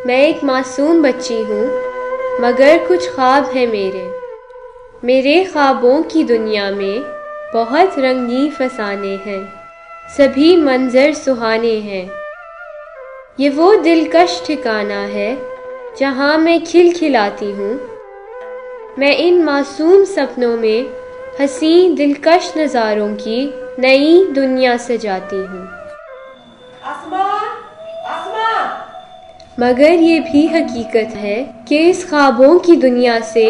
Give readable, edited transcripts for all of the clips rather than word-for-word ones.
मैं एक मासूम बच्ची हूँ, मगर कुछ ख्वाब हैं मेरे ख्वाबों की दुनिया में बहुत रंगीन फसाने हैं, सभी मंजर सुहाने हैं। ये वो दिलकश ठिकाना है जहाँ मैं खिलखिलाती हूँ। मैं इन मासूम सपनों में हंसी दिलकश नज़ारों की नई दुनिया सजाती हूँ। मगर ये भी हकीकत है कि इस ख्वाबों की दुनिया से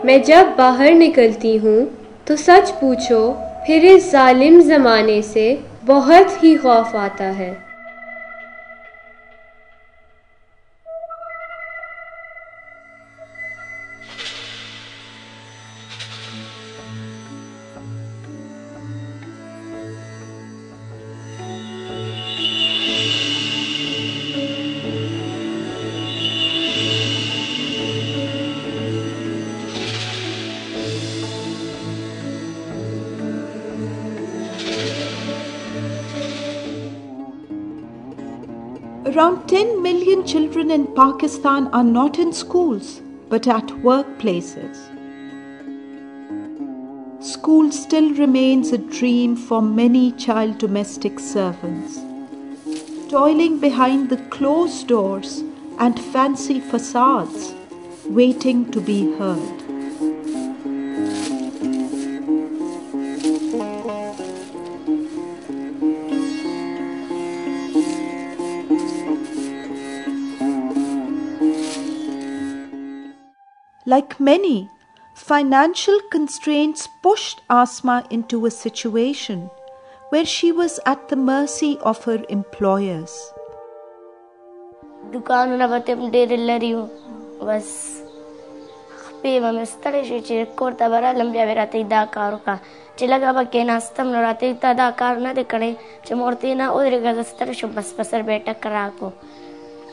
मैं जब बाहर निकलती हूँ तो सच पूछो फिर इस जालिम ज़माने से बहुत ही खौफ आता है। Around 10 million children in Pakistan are not in schools, but at workplaces. School still remains a dream for many child domestic servants, toiling behind the closed doors and fancy facades, waiting to be heard. Like many, financial constraints pushed Asma into a situation where she was at the mercy of her employers. दुकान ना बतेम डेरे लरियो बस पे मस्तरे शे कोर्ता बरा लंबिया बेराते दा कारो का चिलगा बके नास्तम नराते दा कार ना दे कड़े चमोरती ना उधर गस्तरे शो बस बसर बेटा करा को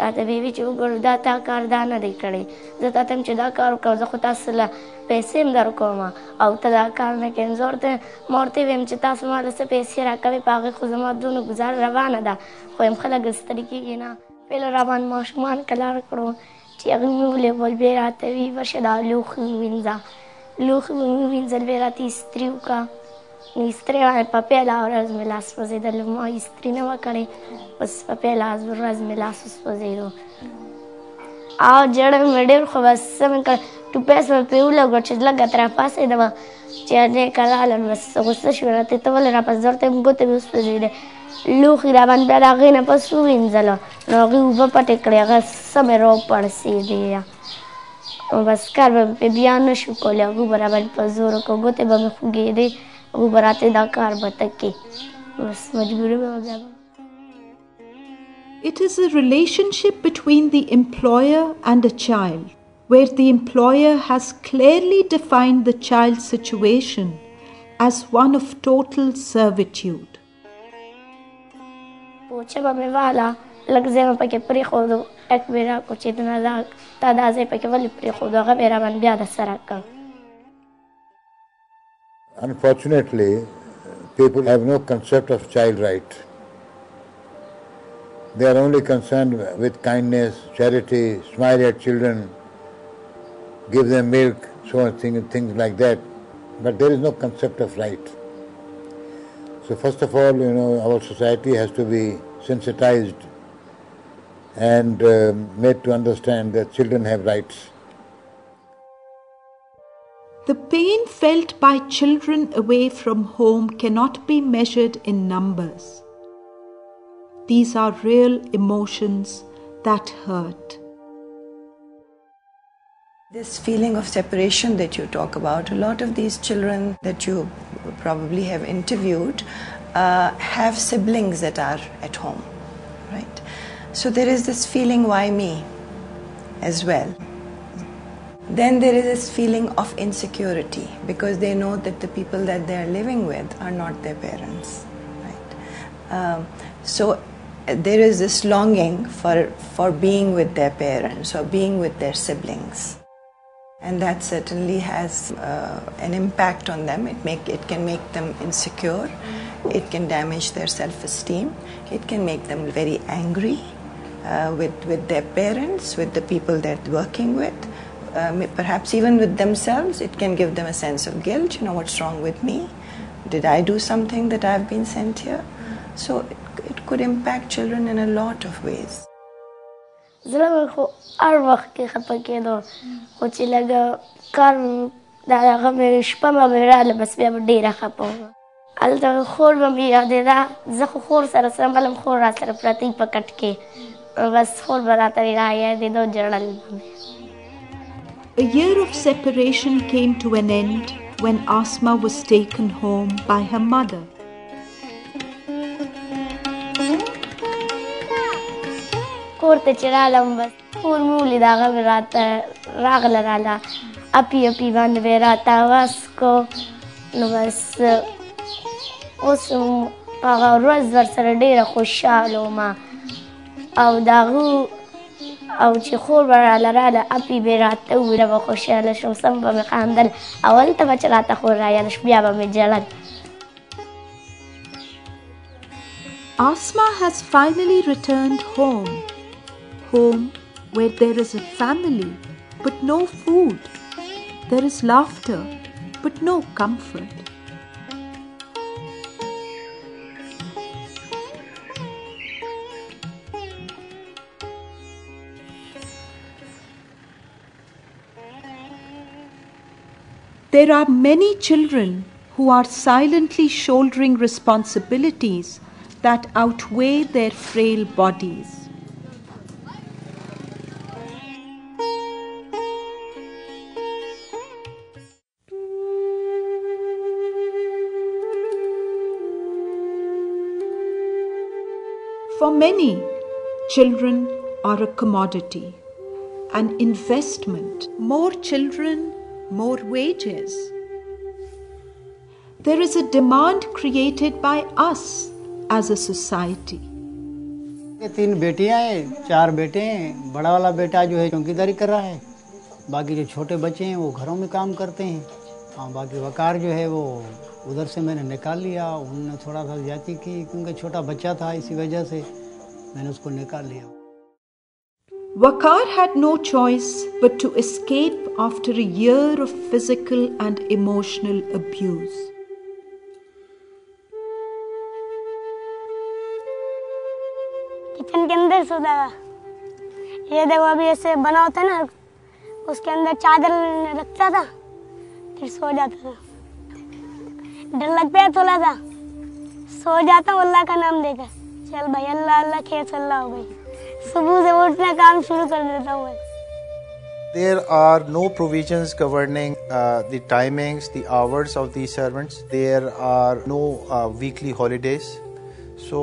रात बेबी चु गुरदा ता कार दाना दे कड़े जता तम चदा कारो का जखता सला पैसे मदर कोमा औ तदा कार ने केंजोरते मोरती वेम चिता समाल से पैसे राकवे पागे खुजमा दोनों गुजार रवाना दा खोम खला गस्तरी की ना पहले रामान माशमान कलार करो ची अगल मुले बोल बेराते वी वर्षदा लूख विंजा बेराती स्त्रियों का स्त्री वाले papel ahora me las posee lo más स्त्री ना वकड़े बस papel आज me las posee आ जड़ मेडर खबस में कर तू पैस में पेउला गच्छ लगा तेरा पास है दवा चेने कलालन बस गुस्सा शुरते तो वाले रापस जरते मुगते भी उस पे दे लूख रामान बेरागे ना पसु विंजला नोगी ऊपर पटेकड़े अगर समय रो पड़ सी दिया बस कर पे बयान शुकोले गु बराबर पजोर को गोते बम खुगे दे वो बराते दा कार बतके बस मजबूरी में हो गया। It is a relationship between the employer and a child, where the employer has clearly defined the child's situation as one of total servitude. पूछे बमे वाला लग जे में पके प्री खोदो एक बेरा को चेतना दा तादा जे पके वाली प्री खोदो का बेरा बन ब्याह दसरा Unfortunately, people have no concept of child right. They are only concerned with kindness, charity, smile at children, give them milk, so on, things like that. But there is no concept of right. So first of all, our society has to be sensitized and made to understand that children have rights. The pain felt by children away from home cannot be measured in numbers. These are real emotions that hurt. This feeling of separation that you talk about, a lot of these children that you probably have interviewed have siblings that are at home, right? So there is this feeling, why me, as well. Then there is this feeling of insecurity because they know that the people that they are living with are not their parents, right? So there is this longing for being with their parents or being with their siblings. And that certainly has an impact on them. It can make them insecure. It can damage their self-esteem. It can make them very angry. with their parents, with the people they're working with, perhaps even with themselves. It can give them a sense of guilt. What's wrong with me? Did I do something that I've been sent here? So it could impact children in a lot of ways. زلمه خو هر وخت کې خپه کېدو خو چې لږ کار د هغه مې شپه به مې راغله بس بیا به ډېره خپه وم هلته خور به مې یادېده زه خو خور سره سره ملم خور را سره پرته په کټ کې بس خور به راته را یادېده جړل به مې A year of separation came to an end when Asma was taken home by her mother. کور ته چې رالم بس کور مې ولید هغه مې راته راغله اپي باندې مې راته اواز کو نو بس اوس په هغه ورځ ورسره ډېره خوشحاله وم او د هغه او چې خور به راله اپي به راته وویله به خوشحاله شوم سم به مې خندل اول ته به چې راته خور رایاده شو بیا به مې ژړل Asma has finally returned home. Home where there is a family but no food. There is laughter but no comfort. There are many children who are silently shouldering responsibilities that outweigh their frail bodies. For many, children are a commodity, an investment. More children, more wages. There is a demand created by us as a society. 3 बेटियां हैं 4 बेटे हैं बड़ा वाला बेटा जो है चौकीदारी कर रहा है बाकी जो छोटे बच्चे हैं वो घरों में काम करते हैं हाँ बाकी वकार जो है वो उधर से मैंने निकाल लिया उन्होंने थोड़ा सा ज्यादती की क्योंकि छोटा बच्चा था इसी वजह से मैंने उसको निकाल लिया Waqar had no choice but to escape after a year of physical and emotional abuse. Kitchen के अंदर सोता था ये देखो अभी ऐसे बना होता है ना उसके अंदर चादर रखता था फिर सो जाता था डर लगता है थोड़ा सा सो जाता हूँ अल्लाह का नाम देकर चल भाई अल्लाह अल्लाह खेल अल्लाह हो गई सुबह से उठना काम शुरू कर देता हूँ There are no provisions governing the timings, the hours of these servants. There are no weekly holidays. So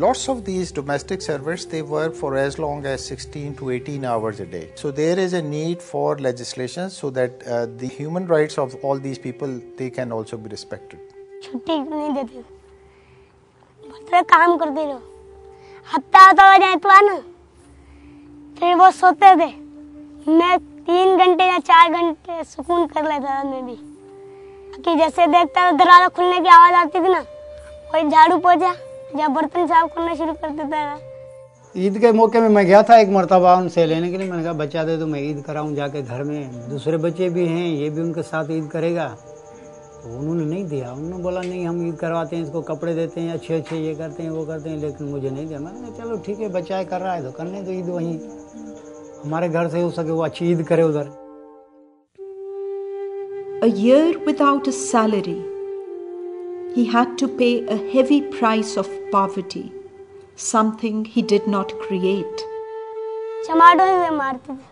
lots of these domestic servants, they work for as long as 16 to 18 hours a day. So there is a need for legislation so that the human rights of all these people, they can also be respected. छुट्टी नहीं देते बोलते काम करते रहो हफ्ता आता हो जाए तो ना फिर वो सोते थे मैं 3 घंटे या 4 घंटे सुकून कर लेता था मैं भी कि जैसे देखता था दरवाजा खुलने की आवाज आती थी ना कोई झाड़ू पोछा या बर्तन साफ करना शुरू कर देता था ईद के मौके में मैं गया था एक मरतबा उनसे लेने के लिए मैंने कहा बच्चा दे तो मैं ईद कराऊं जाके घर में दूसरे बच्चे भी हैं ये भी उनके साथ ईद करेगा तो उन्होंने नहीं दिया उन्होंने बोला नहीं हम ईद करवाते हैं इसको कपड़े देते हैं अच्छे अच्छे ये करते हैं वो करते हैं लेकिन मुझे नहीं दिया मैंने कहा चलो ठीक है बच्चा कर रहा है तो करने तो ईद वहीं हमारे घर से हो सके वो अच्छी ईद करे उधर A year without a salary, he had to pay a heavy price of poverty, something he did not create. चमाटो से मारते थे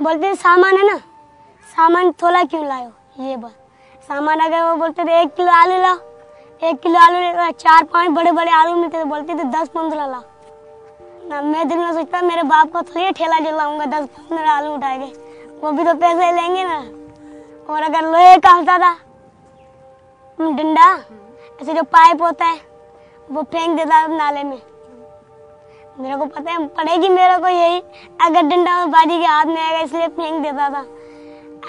बोलते थे सामान है ना सामान थोड़ा क्यों लायो ये बात सामान अगर वो बोलते थे 1 किलो आलू लाओ 1 किलो आलू 4-5 बड़े बड़े आलू मिलते थे बोलते थे 10-15 लाओ ना मैं दिल में सोचता मेरे बाप को थोड़ी ठेला जलाऊंगा 10-15 आलू उठा के वो भी तो पैसे लेंगे ना और अगर लोहे का होता था डंडा ऐसे जो पाइप होता है वो फेंक देता था नाले में मेरे को पता है पड़ेगी मेरे को यही अगर डंडा बाजी के हाथ में आएगा इसलिए फेंक देता था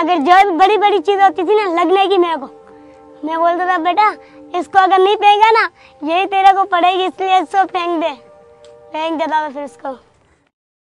अगर जो बड़ी बड़ी चीज होती थी ना लगने की मेरे को मैं बोलता था बेटा इसको अगर नहीं फेंका ना यही तेरे को पड़ेगी, इसलिए इसको फेंक दे। फेंक देता था फिर इसको।